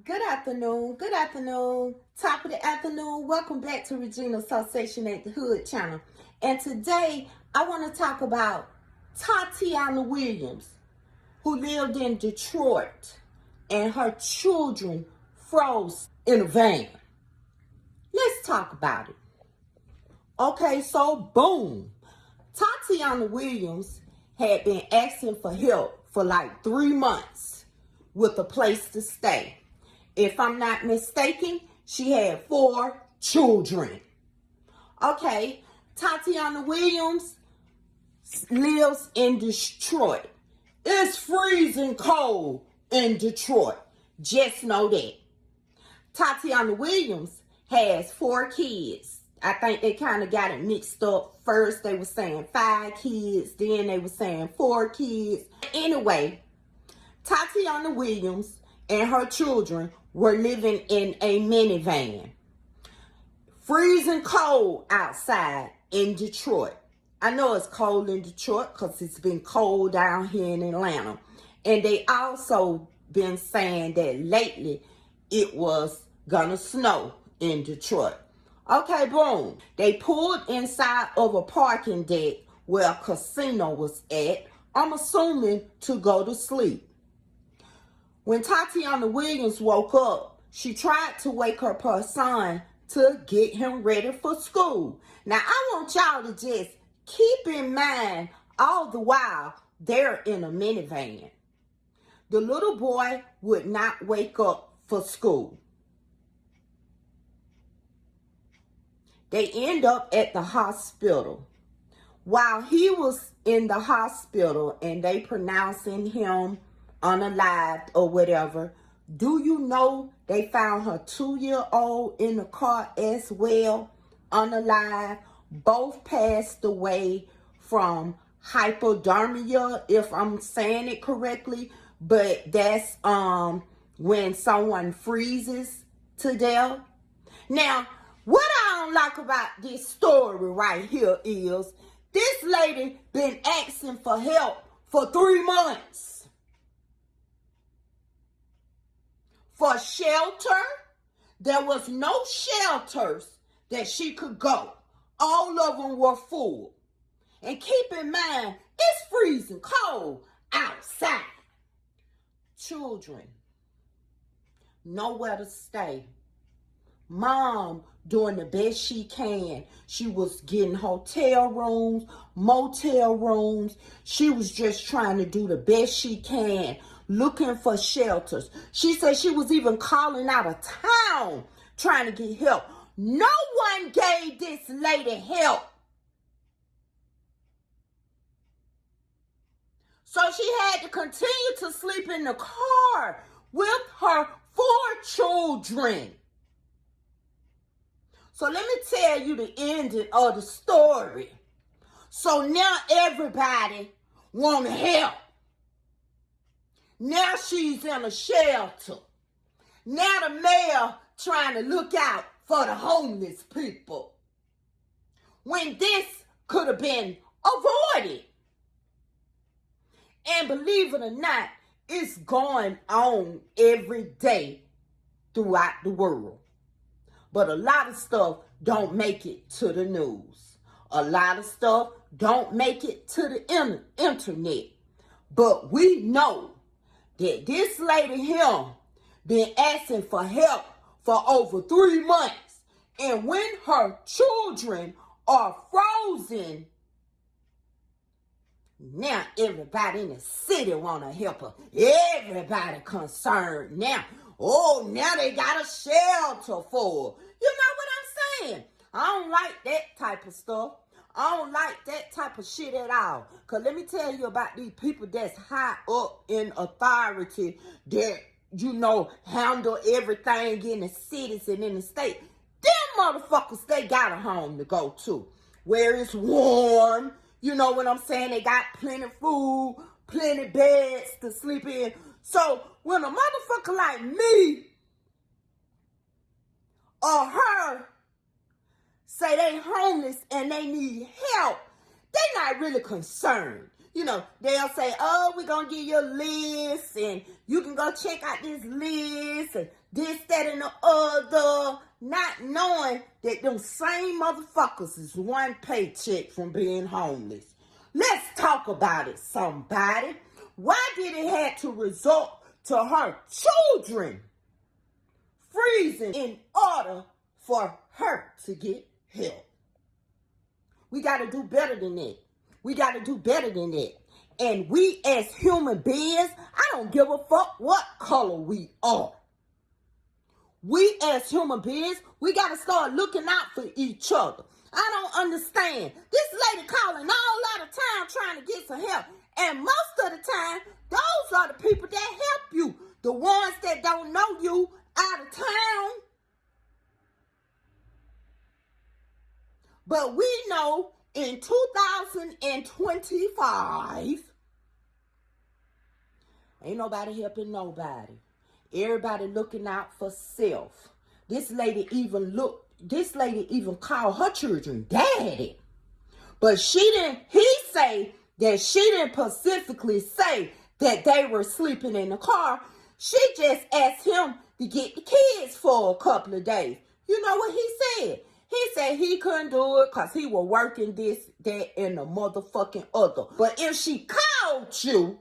Good afternoon. Good afternoon. Top of the afternoon. Welcome back to Regina Association at the Hood channel. And today I want to talk about Tatiana Williams, who lived in Detroit, and her children froze in a van. Let's talk about it. Okay, so boom. Tatiana Williams had been asking for help for like 3 months with a place to stay. If I'm not mistaken, she had 4 children. Okay, Tatiana Williams lives in Detroit. It's freezing cold in Detroit. Just know that. Tatiana Williams has 4 kids. I think they kind of got it mixed up. First, they were saying 5 kids. Then they were saying 4 kids. Anyway, Tatiana Williams and her children were living in a minivan. Freezing cold outside in Detroit. I know it's cold in Detroit because it's been cold down here in Atlanta. And they also been saying that lately it was gonna snow in Detroit. Okay, boom. They pulled inside of a parking deck where a casino was at, I'm assuming to go to sleep. When Tatiana Williams woke up, she tried to wake up her son to get him ready for school. Now, I want y'all to just keep in mind all the while they're in a minivan. The little boy would not wake up for school. They end up at the hospital. While he was in the hospital and they pronouncing him unalived or whatever, do you know they found her 2-year-old in the car as well, unalive? Both passed away from hypothermia, if I'm saying it correctly, but that's when someone freezes to death. Now, what I don't like about this story right here is this lady been asking for help for 3 months. For shelter, there was no shelters that she could go. All of them were full. And keep in mind, it's freezing cold outside. Children, nowhere to stay. Mom doing the best she can. She was getting hotel rooms, motel rooms. She was just trying to do the best she can, looking for shelters. She said she was even calling out of town trying to get help. No one gave this lady help. So she had to continue to sleep in the car with her 4 children. So let me tell you the ending of the story. So now everybody want to help. Now she's in a shelter. Now the mayor trying to look out for the homeless people. When this could have been avoided. And believe it or not, it's going on every day throughout the world. But a lot of stuff don't make it to the news. A lot of stuff don't make it to the internet. But we know that this lady here been asking for help for over 3 months. And when her children are frozen, now everybody in the city want to help her. Everybody concerned now. Oh, now they got a shelter for her. You know what I'm saying? I don't like that type of stuff. I don't like that type of shit at all. Because let me tell you about these people that's high up in authority that, you know, handle everything in the cities and in the state. Them motherfuckers, they got a home to go to where it's warm. You know what I'm saying? They got plenty of food, plenty of beds to sleep in. So when a motherfucker like me or her say they homeless and they need help, they not really concerned. You know, they'll say, oh, we're going to give you a list and you can go check out this list and this, that, and the other, not knowing that them same motherfuckers is one paycheck from being homeless. Let's talk about it, somebody. Why did it have to resort to her children freezing in order for her to get help? We got to do better than that. We got to do better than that. And we as human beings, I don't give a fuck what color we are. We as human beings, we got to start looking out for each other. I don't understand. This lady calling all out of town trying to get some help. And most of the time, those are the people that help you. The ones that don't know you out of town. But we know in 2025, ain't nobody helping nobody. Everybody looking out for self. This lady even called her children daddy. But he say that she didn't specifically say that they were sleeping in the car. She just asked him to get the kids for a couple of days. You know what he said? He said he couldn't do it because he was working this, that, and the motherfucking other. But if she called you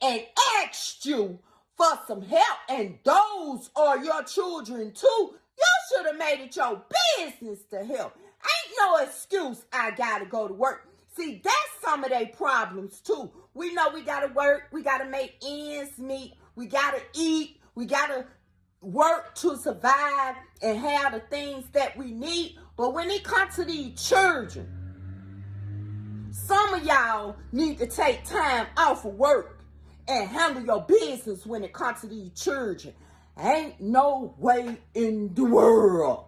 and asked you for some help, and those are your children too, you should have made it your business to help. Ain't no excuse I gotta go to work. See, that's some of their problems too. We know we gotta work, we gotta make ends meet, we gotta eat, we gotta work to survive and have the things that we need. But when it comes to these children, some of y'all need to take time off of work and handle your business when it comes to these children. Ain't no way in the world.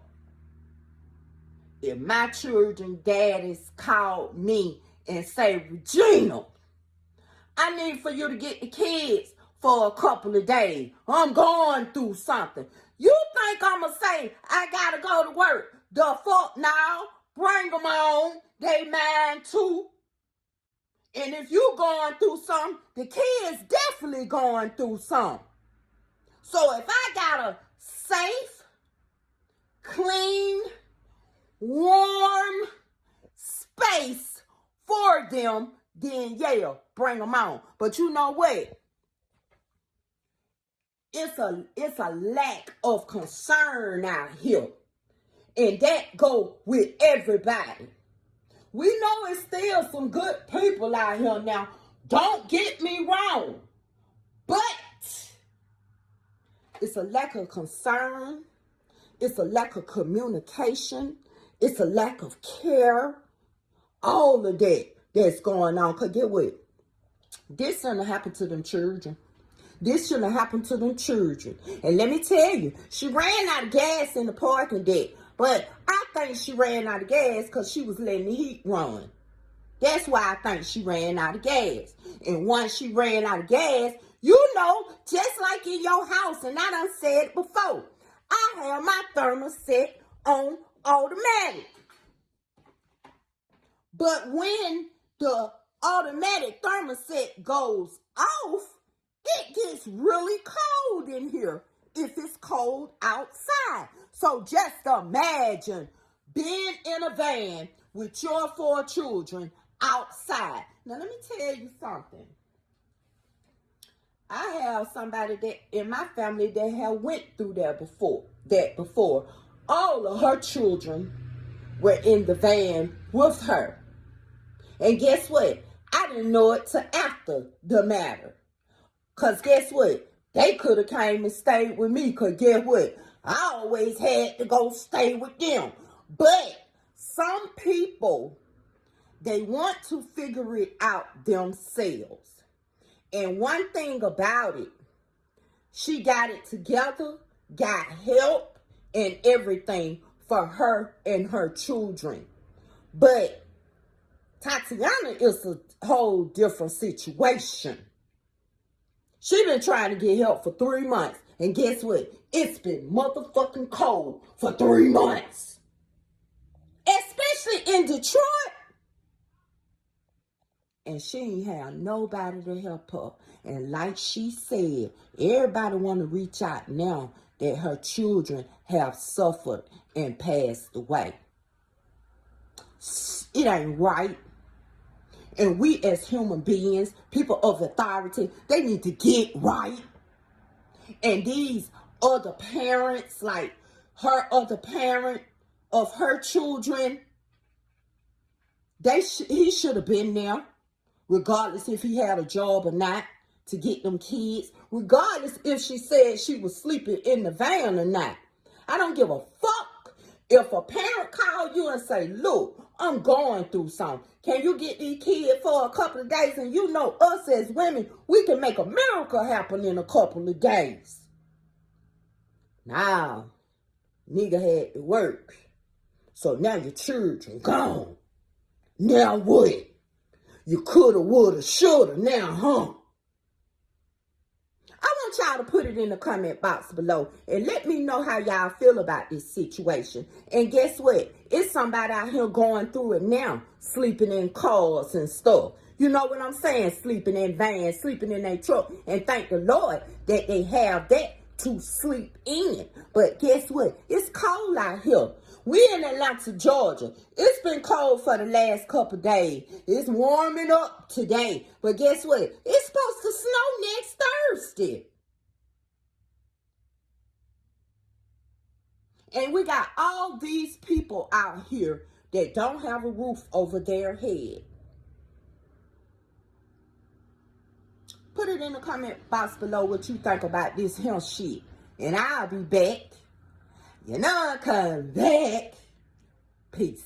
If my children daddies called me and say, Regina, I need for you to get the kids for a couple of days. I'm going through something. You think I'm going to say, I got to go to work? The fuck now? Bring them on. They mine too. And if you going through something, the kids definitely going through something. So if I got a safe, clean, warm space for them, then yeah, bring them on. But you know what? It's a lack of concern out here. And that go with everybody. We know it's still some good people out here now. Don't get me wrong. But it's a lack of concern. It's a lack of communication. It's a lack of care. All of that's going on. Because get what? This shouldn't happen to them children. This shouldn't happen to them children. And let me tell you, she ran out of gas in the parking deck. But I think she ran out of gas because she was letting the heat run. That's why I think she ran out of gas. And once she ran out of gas, you know, just like in your house, and I done said it before, I have my thermostat on automatic. But when the automatic thermostat goes off, it gets really cold in here if it's cold outside. So just imagine being in a van with your 4 children outside. Now let me tell you something. I have somebody that in my family that have went through that before. All of her children were in the van with her. And guess what? I didn't know it till after the matter. Because guess what? They could have came and stayed with me. Because guess what? I always had to go stay with them. But some people, they want to figure it out themselves. And one thing about it, she got it together, got help and everything for her and her children. But Tatiana is a whole different situation. She been trying to get help for 3 months. And guess what? It's been motherfucking cold for 3 months. Especially in Detroit. and she ain't have nobody to help her. And like she said, everybody want to reach out now that her children have suffered and passed away. It ain't right. And we as human beings, people of authority, they need to get right. And these other parents, like her other parent of her children, he should have been there, regardless if he had a job or not, to get them kids, regardless if she said she was sleeping in the van or not. I don't give a fuck if a parent call you and say, look, I'm going through something. Can you get these kids for a couple of days? And you know us as women, we can make a miracle happen in a couple of days. Now, nigga had to work. So now your children gone. Now what? You coulda, woulda, shoulda now, huh? I want y'all to put it in the comment box below and let me know how y'all feel about this situation. And guess what? It's somebody out here going through it now, sleeping in cars and stuff. You know what I'm saying? Sleeping in vans, sleeping in their truck. And thank the Lord that they have that to sleep in. But guess what? It's cold out here. We in Atlanta, Georgia. It's been cold for the last couple days. It's warming up today. But guess what? It's supposed to snow next Thursday. And we got all these people out here that don't have a roof over their head. Put it in the comment box below what you think about this health shit. And I'll be back. You know, I'll come back. Peace.